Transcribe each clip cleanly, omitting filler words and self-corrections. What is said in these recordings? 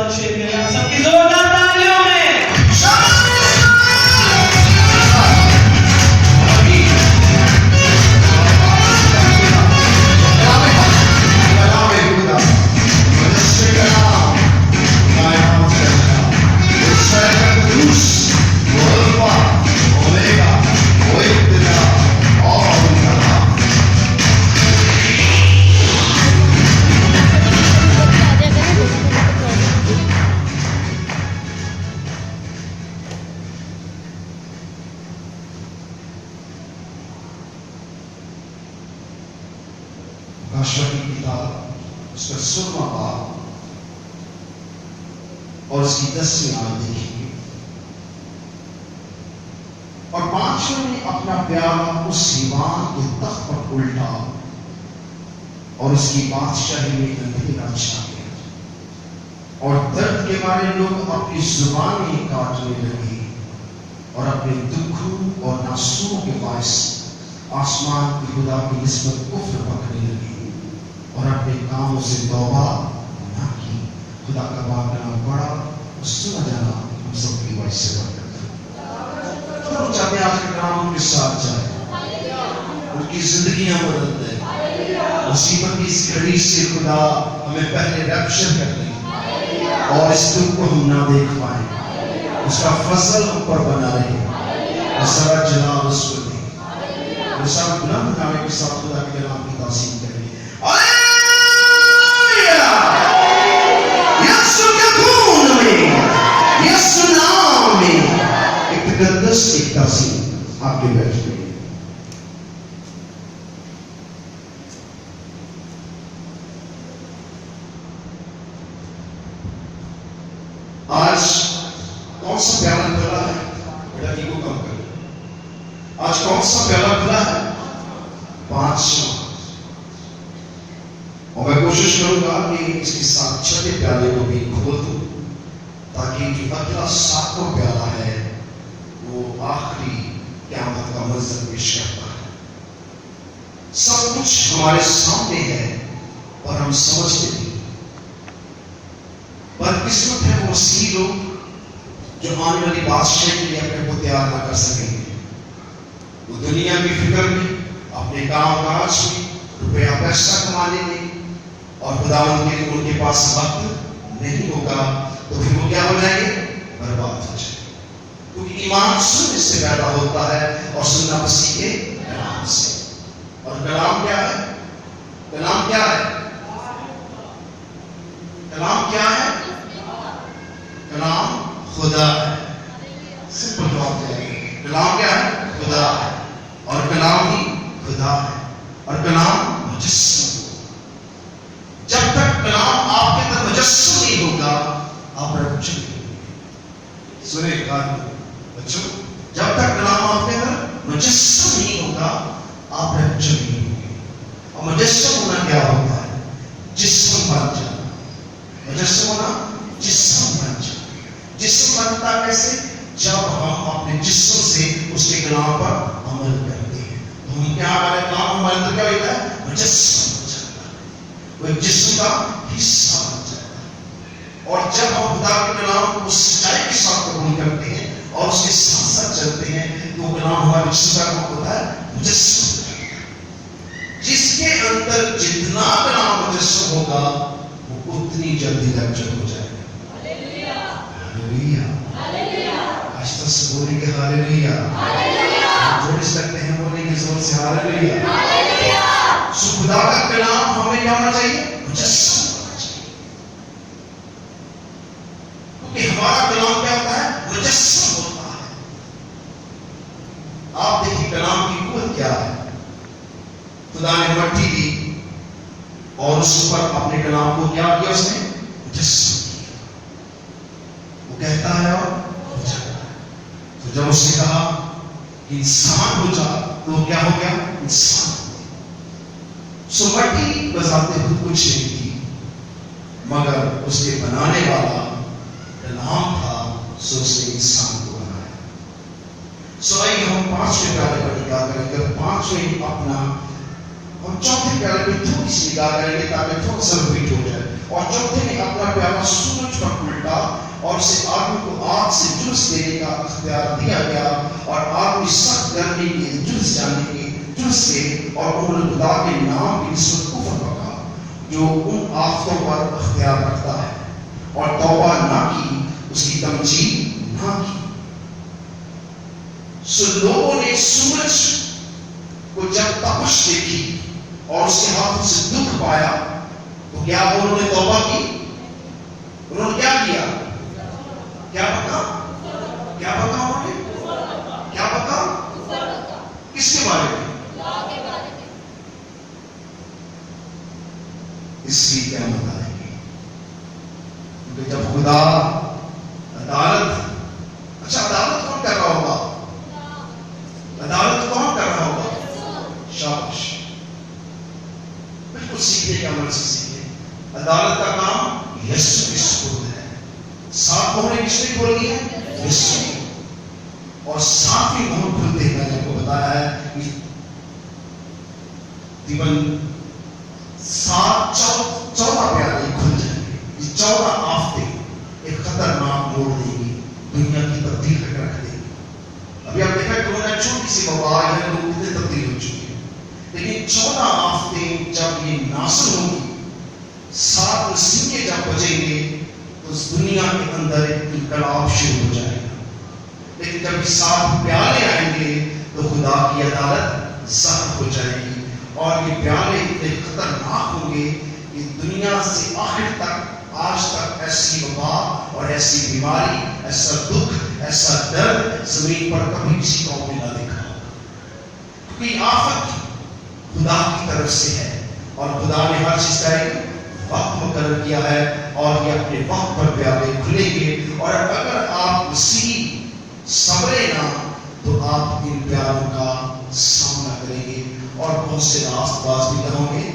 ساتھ شیئر کریں آپ سب کی زوردار تالیوں میں. کی کتاب اس کا 16واں باب اور اس کی 10ویں آیت دیکھیے. اور بادشاہ نے اپنا پیالہ اس حیوان کے تخت پر الٹا اور اس کی بادشاہی میں اندھیرا چھا گیا اور درد کے مارے لوگ اپنی زبانیں کاٹنے لگے اور اپنے دکھوں اور ناسوں کے باعث آسمان کی خدا کی نسبت کفر پکڑنے لگے اور اپنے کاموں سے توبہ نہ کی. خدا کا باپ کا نام بڑا اور سنا جانا ہم سب کی وجہ سے برکت ہے. ہم چاہتے ہیں آج کے کام ان کے ساتھ جائے, ان کی زندگیاں بدل دے. مصیبت کی اس گھڑی سے خدا ہمیں پہلے ریپشر کر دے اور اس دکھ کو ہم نہ دیکھ پائیں. اس کا فضل ہم پر بنا رہے اور سارا جلال اس کو دے. اور سارا بلند نامے کے ساتھ خدا کے نام کی تعظیم کریں. یسوع کے خون میں, یسوع نام میں ایک تقدس ایک تعظیم. آپ کے بیٹھ گئے. آج کون سا پیالہ کھلا ہے؟ بیٹا جی کو کم کریں. آج کون سا پیالہ کھلا ہے؟ 5. اور میں کوشش کروں گا کہ اس کے ساتھ 6 پیالے کو بھی کھول دوں تاکہ جو اگلا 7واں پیالہ ہے وہ آخری قیامت کا منظر پیش کرتا ہے. سب کچھ ہمارے سامنے ہے اور ہم سمجھتے نہیں. بدقسمت ہے وہ مسیح لوگ جو آنے والی بادشاہی کے لیے اپنے کو تیار نہ کر سکیں گے. وہ دنیا کی فکر میں, اپنے کام کاج میں, روپیہ پیسہ کمانے میں, اور خداوند کے لیے ان کے پاس وقت نہیں ہوگا تو پھر وہ کیا ہو جائیں گے؟ برباد ہو جائیں گے. کیونکہ ایمان سننے سے پیدا ہوتا ہے اور سننا مسیح کے کلام سے. اور کلام کیا ہے؟ کلام کیا ہے؟ کلام کیا ہے؟ کلام خدا ہے. سمپل بات ہے. کلام کیا ہے؟ خدا ہے. اور کلام ہی خدا ہے. اور کلام مجسم. جب تک کلام آپ کے اندر مجسم نہیں ہوگا آپ رچو نہیں ہوگے. سنیں بچوں, جب تک کلام آپ کے اندر مجسم نہیں ہوگا آپ رچو نہیں ہوگے. اور مجسم ہونا کیا ہوتا ہے؟ جسم بن جانا. مجسم ہونا جسم بن جانا. جسم بنتا کیسے؟ جب ہم اپنے جسم سے اس کے کلام پر عمل کرتے ہیں. تو ہم کیا ہمارے کلام ہمارے اندر کیا ہوتا ہے؟ مجسم. وہ ایک جسم کا حصہ بن جاتا ہے. اور جب ہم خدا کے کلام کو سچائی کے ساتھ قبول کرتے ہیں اور اس کے ساتھ ساتھ چلتے ہیں تو وہ کلام ہمارے جسم کا کام ہوتا ہے مجسم. جس کے اندر جتنا کلام مجسم ہوگا وہ اتنی جلدی لیکچر ہو جائے گا. ہاللیلویا. آج تک سے بولیں گے ہاللیلویا. جوڑ سکتے ہیں بولیں گے زور سے ہاللیلویا. سو خدا کا کلام ہمیں کیا ہونا چاہیے؟ مجسم ہونا چاہیے. کیونکہ ہمارا کلام کیا ہوتا ہے؟ مجسم ہوتا ہے. آپ دیکھیں کلام کی قوت کیا ہے. خدا نے مٹی دی اور اس پر اپنے کلام کو کیا کیا؟ اس نے مجسم کیا. وہ کہتا ہے اور ہو جاتا ہے. تو جب اس نے کہا کہ انسان ہو جا تو کیا ہو گیا؟ انسان. سو مٹی بذات خود کچھ نہیں تھی مگر اس کے بنانے والا کلام تھا. سو اس نے انسان کو بنایا. سو آئیے ہم 5 پیالے پر نگاہ کریں. اگر 5 اپنا ہم چوتھے پیارے پہ تھوڑی سی نگاہ کریں گے تاکہ تھوڑا سا ریپیٹ ہو جائے. اور چوتھے میں اپنا پیارا سورج پر الٹا اور اسے آدمی کو آگ سے جلس دینے کا اختیار دیا گیا اور آدمی سخت گرمی کے جلس جانے کے جلس کے اور انہوں نے خدا کے نام کی نسبت کفر پکا جو ان آفتوں پر اختیار رکھتا ہے اور توبہ نہ کی اس کی تمجید نہ کی. سو لوگوں نے سورج کو جب تپش دیکھی اور اس کے ہاتھوں سے دکھ پایا تو کیا انہوں نے توبہ کی؟ انہوں نے کیا کیا؟ کیا پکا؟ کیا پکا انہوں نے؟ کیا پکا؟ کس کے بارے میں؟ اس کی کیا بتائیں گے؟ کیونکہ جب خدا عدالت، اچھا عدالت کون کر رہا ہوگا؟ عدالت کون کر رہا ہوگا؟ شاباش، بالکل سیکھے کے عمل سے سیکھے. عدالت کا کام یسوع کے سپرد ہے. 7 مہریں کس نے کھول دی ہے؟ یسوع. اور 7ویں مہر کھلتے ہی میں نے آپ کو بتایا ہے کہ تقریباً 14 پیالے کھل جائیں گے. یہ 14 آفتیں ایک خطرناک موڑ دیں گی، دنیا کی تبدیل کر کے رکھ دیں گی. ابھی آپ دیکھا کورونا چھوٹی سی وبا ہے، لوگ کتنے تبدیل ہو چکے ہیں، لیکن 14 آفتیں جب یہ ناصر ہوں گی، 7 سنگے جب بجیں گے تو اس دنیا کے اندر ایک انقلاب شروع ہو جائے گا. لیکن جب یہ 7 پیالے آئیں گے تو خدا کی عدالت ظاہر ہو جائے گی اور یہ پیالے اتنے خطرناک ہوں گے کہ دنیا سے آخر تک آج تک ایسی وبا اور ایسی بیماری، ایسا دکھ، ایسا درد زمین پر کبھی کسی قوم نے نہ دیکھا. کیونکہ یہ آفت خدا کی طرف سے ہے اور خدا نے ہر چیز کا ایک وقت مقرر کیا ہے اور یہ اپنے وقت پر پیالے کھلیں گے. اور اگر آپ مسیح صبرے نہ تو آپ ان پیالوں کا سامنا کریں گے اور بہت سے راست باز بھی ہوں گے،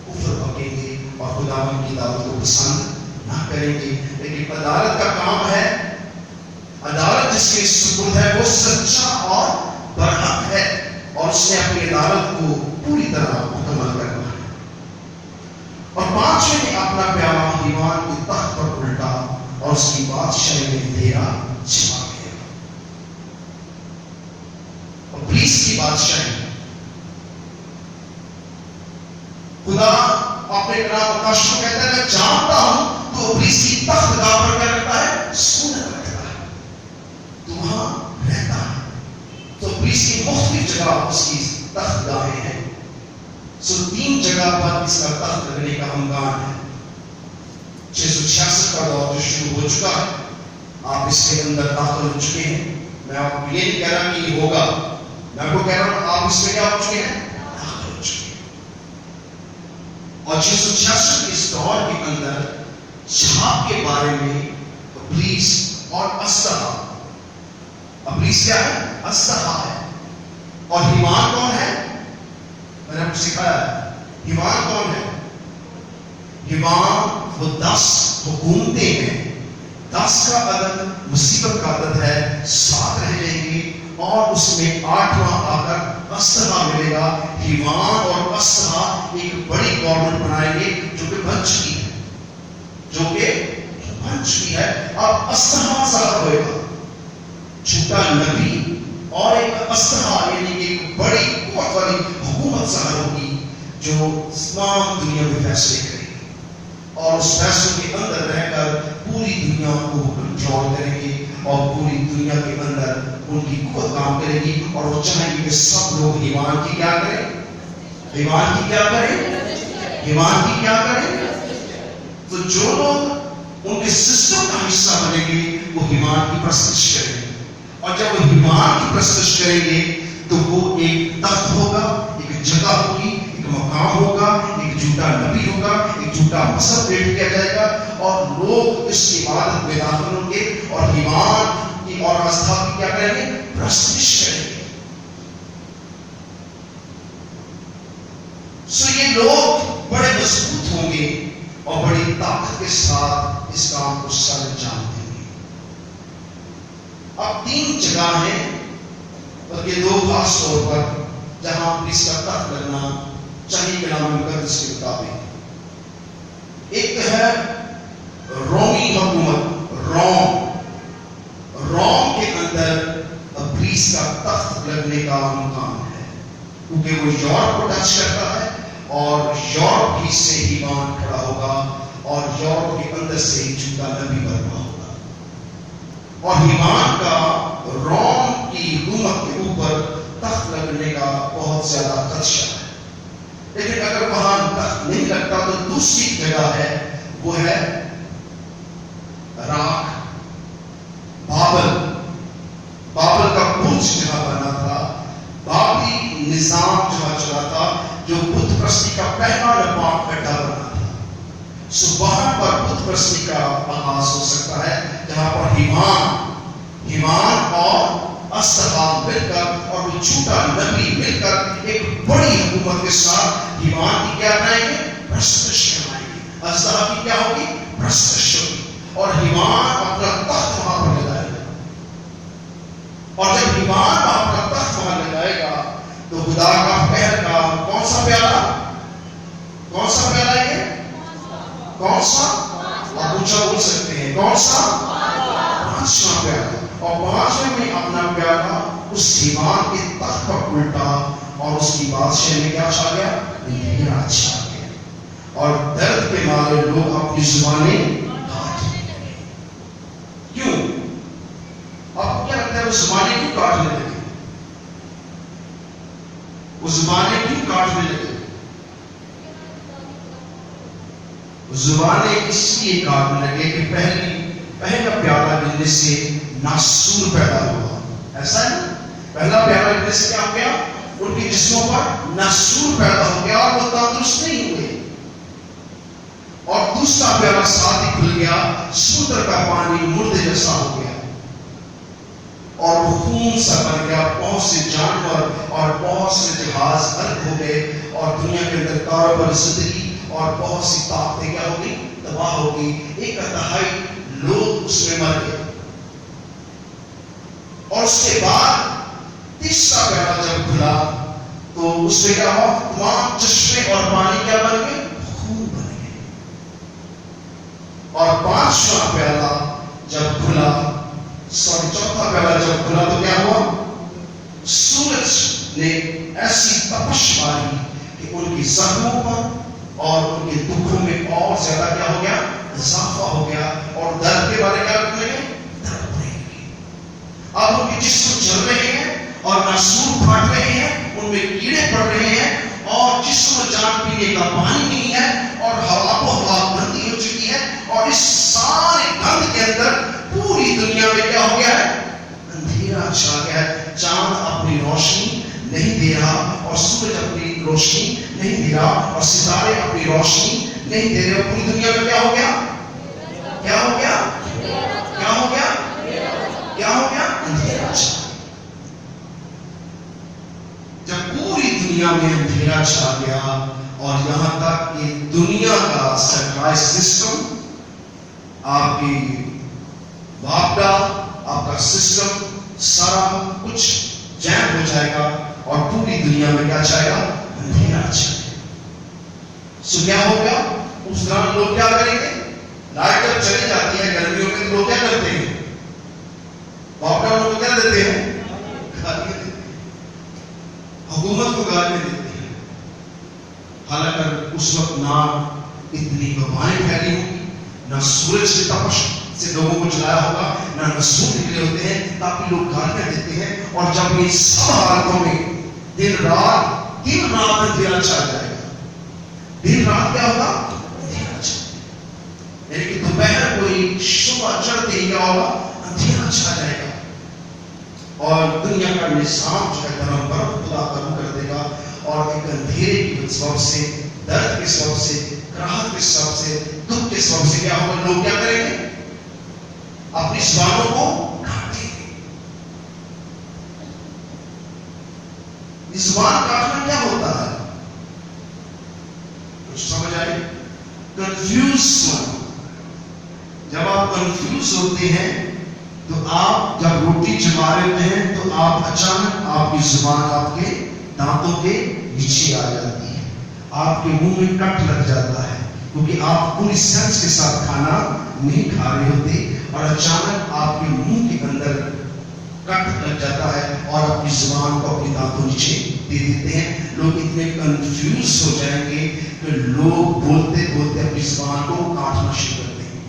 کفر پکیں گے اور خدا کی دعوت کو پسند نہ کریں گے. لیکن عدالت کا کام ہے، عدالت جس کے سپرد ہے وہ سچا اور برحق ہے اور اس نے اپنی عدالت کو پوری طرح مکمل کرنا ہے. اور 5ویں نے اپنا پیالہ ایمان کے تخت پر الٹا اور اس کی بادشاہی میں اندھیرا چھا گیا. اور ابلیس کی بادشاہی، خدا اپنے کلام مقدس میں کہتا ہے میں جانتا ہوں تو ابلیس کی تخت گاہ پر کیا کرتا ہے؟ سونا رکھتا ہے، تو وہاں رہتا ہے. تو ابلیس کی مختلف جگہ اس کی تخت گاہیں ہیں. سو 3 جگہ پر اس کا تخت رکھنے کا امکان ہے. 666 کا دور جو شروع ہو چکا ہے، آپ اس کے اندر داخل ہو چکے ہیں. میں آپ کو یہ نہیں کہہ رہا کہ یہ ہوگا، میں آپ کو کہہ رہا ہوں آپ اس میں کیا ہو چکے ہیں؟ داخل ہو چکے ہیں. اور 666 کے اس دور کے اندر چھاپ کے بارے میں ابلیس اور اسلحہ، ابلیس کیا ہے؟ اسلحہ ہے. اور حیوان کون ہے؟ میں نے آپ کو سکھایا ہے حیوان کون ہے. حیوان وہ 10 حکومتیں ہیں. 10 کا عدد مصیبت کا عدد ہے. 7 رہ جائیں گے اور اس میں 8واں آ کر اسلحہ ملے گا. حیوان اور اسلحہ ایک بڑی گورنمنٹ بنائیں گے جو کہ بن چکی ہے، جو کہ بن چکی ہے. اب اسلحہ ظاہر ہوئے گا، چھوٹا نبی اور ایک اسلحہ یعنی ایک بڑی قوت والی حکومت ظاہر ہوگی جو تمام دنیا میں فیصلے کرے گی اور اس فیصلوں کے اندر رہ کر پوری دنیا کو کنٹرول کریں گے اور پوری دنیا کے اندر ان کی قوت کام کرے گی. اور وہ چاہیں گے کہ سب لوگ ایمان کی کیا کریں؟ ایمان کی کیا کریں؟ ایمان کی کیا کریں؟ تو جو لوگ ان کے سسٹم کا حصہ بنیں گے وہ ایمان کی پرستش کریں گے. اور جب وہ ایمان کی پرستش کریں گے تو وہ ایک تخت ہوگا، ایک جگہ ہوگی، ایک مقام ہوگا، ایک جھوٹا نبی ہوگا، ایک جھوٹا مذہب پیش کیا جائے گا اور لوگ اس کی عبادت میں داخل ہوں گے اور ایمان کی اور آستھا کی کیا کریں گے؟ پرستش کریں گے. سو یہ لوگ بڑے مضبوط ہوں گے اور بڑی طاقت کے ساتھ اس کام کو سر انجام دیں گے. اب 3 جگہ ہیں بلکہ 2 خاص طور پر جہاں پولیس کا تخت لگنا صحیح کلام مقدس کے مطابق. ایک ہے رومی حکومت، روم کے اندر ابلیس کا تخت لگنے کا مقام ہے، کیونکہ وہ یورپ کو ٹچ کرتا ہے اور یورپ ہی سے ایمان کھڑا ہوگا اور یورپ کے اندر سے ہی جھوٹا نبی برپا ہوگا. اور ایمان کا روم کی حکومت کے اوپر تخت لگنے کا بہت زیادہ خدشہ ہے. لیکن اگر وہاں تخت نہیں لگتا تو دوسری جگہ ہے، وہ ہے عراق، بابل کا برج جہاں بنا تھا، بابلی نظام جہاں چلا تھا، جو بت پرستی کا پہلا نپاک گڈھا بنا تھا. سو وہاں پر بت پرستی کا آغاز ہو سکتا ہے، جہاں پر ایمان اور اصحاب مل کر اور وہ جھوٹا نبی مل کر ایک بڑی حکومت کے ساتھ ایمان کی کیا کرائیں گے؟ پرستش کرائیں گے. اصحاب کی کیا ہوگی؟ پرستش ہوگی. اور ایمان اپنا تخت وہاں پر لگائے گا. اور جب ایمان اپنا تخت وہاں لگائے گا تو خدا کا پہر کا کون سا پیالہ ہے؟ کون سا؟ آپ اونچا بول سکتے ہیں، کون سا؟ 5واں پیالہ. اور 5ویں میں اپنا پیالہ اس ایمان کے تخت پر الٹا اور اس کی بادشاہ میں کیا چھا گیا؟ اندھیرا چھا گیا. اور درد کے مارے لوگ اپنی زبانیں کاٹنے لگے. کیوں؟ آپ کو کیا لگتا ہے وہ زبانیں کیوں کاٹنے لگے؟ وہ زبانیں کیوں کاٹنے لگے؟ زبانیں اس لیے کاٹنے لگے کہ پہلا پیالہ گرنے سے ناسور پیدا ہوا. ایسا ہے نا؟ پہلا پیالہ گرنے سے کیا ہو گیا؟ ان کے جسموں پر ناسور پیدا ہو گیا اور وہ تندرست نہیں ہوئے. اور دوسرا پیالہ ساتھ ہی کھل گیا، سمندر کا پانی مردے جیسا ہو گیا اور وہ خون سا بن گیا. بہت سے جانور اور بہت سے جہاز غرق ہو گئے اور دنیا کے اندر کاروبار زندگی اور بہت سی طاقتیں کیا ہوگی؟ تباہ ہوگی. 1/3 لوگ اس میں مر گئے. اور اس کے بعد تیسرا پیالہ جب کھلا تو اس میں کیا ہوا؟ تمام چشمے اور پانی کیا بن گئے؟ خون بن گئے. اور 5واں پیالہ جب کھلا، چوتھا پیالہ جب کھلا تو کیا ہوا؟ سورج نے ایسی تپش ماری کہ ان کی زخموں پر اور ان کے دکھوں میں اور زیادہ کیا ہو گیا؟ اضافہ ہو گیا. اور درد کے بارے کیا رکھنے گے؟ درد رہے گی. اب ان کے جسم جل رہے ہیں اور ناسور پھٹ رہے ہیں، ان میں کیڑے پڑ رہے ہیں اور جسم و جان پینے کا پانی نہیں ہے اور ہوا گندی ہو چکی ہے. اور اس سارے گند کے اندر پوری دنیا میں کیا ہو گیا ہے؟ اندھیرا چھا گیا ہے. چاند اپنی روشنی نہیں دے رہا اور سورج اپنی روشنی نہیں دے رہا اور ستارے اپنی روشنی نہیں دے رہے. پوری دنیا میں کیا ہو گیا؟ کیا ہو گیا؟ کیا ہو گیا؟ کیا ہو گیا؟ اندھیرا چھا. جب پوری دنیا میں اندھیرا چھا گیا اور یہاں تک کہ دنیا کا سرکاری سسٹم، آپ کی واپڈا، آپ کا سسٹم سارا کچھ جیم ہو جائے گا اور پوری دنیا میں کیا چھائے گا؟ اندھیرا چھائے گا. سو کیا ہوگا؟ اس دوران لوگ کیا کریں گے؟ لائٹ جب چلی جاتی ہے گرمیوں میں تو لوگ کیا کرتے ہیں؟ واپڈا لوگ کیا دیتے ہیں؟ گالیاں دیتے ہیں، حکومت کو گالیاں دیتے ہیں. حالانکہ اس وقت نہ اتنی وبائیں پھیلی ہوگی، نہ سورج کی تپش سے لوگوں کو جلایا ہوگا، نہ نسور نکلے ہوتے ہیں تاکہ لوگ گالیاں دیتے ہیں. اور جب یہ سب حالتوں میں دن رات اندھیرا چھا جائے گا. دن رات کیا ہوگا؟ اندھیرا چھا. یعنی کہ دوپہر کوئی صبح چڑھتے ہی کیا ہوگا؟ اندھیرا چھا جائے گا اور دنیا کا نظام جو ہے دھرم پر خدا قبول کر دے گا. اور ایک اندھیرے کی سبب سے، درد کے سبب سے، کراہت کے سبب سے، دکھ کے سبب سے کیا ہوگا؟ لوگ کیا کریں گے؟ اپنی زبانوں کو کاٹیں گے. زبان کاٹنا کیا ہوتا ہے؟ کچھ سمجھ آئے؟ کنفیوز ہونا. جب آپ کنفیوز ہوتے ہیں تو آپ جب روٹی چبا رہے ہیں تو آپ اچانک آپ کی زبان آپ کے دانتوں کے نیچے آ جاتی ہے. آپ کے منہ میں کٹ لگ جاتا ہے کیونکہ آپ پوری سینس کے ساتھ کھانا نہیں کھا رہے ہوتے اور اچانک آپ کے منہ کے اندر کٹ لگ جاتا ہے اور اپنی زبان کو اپنی دانتوں نیچے دے دیتے ہیں. لوگ اتنے کنفیوز ہو جائیں گے کہ لوگ بولتے بولتے اپنی زبان کو کاٹنا شروع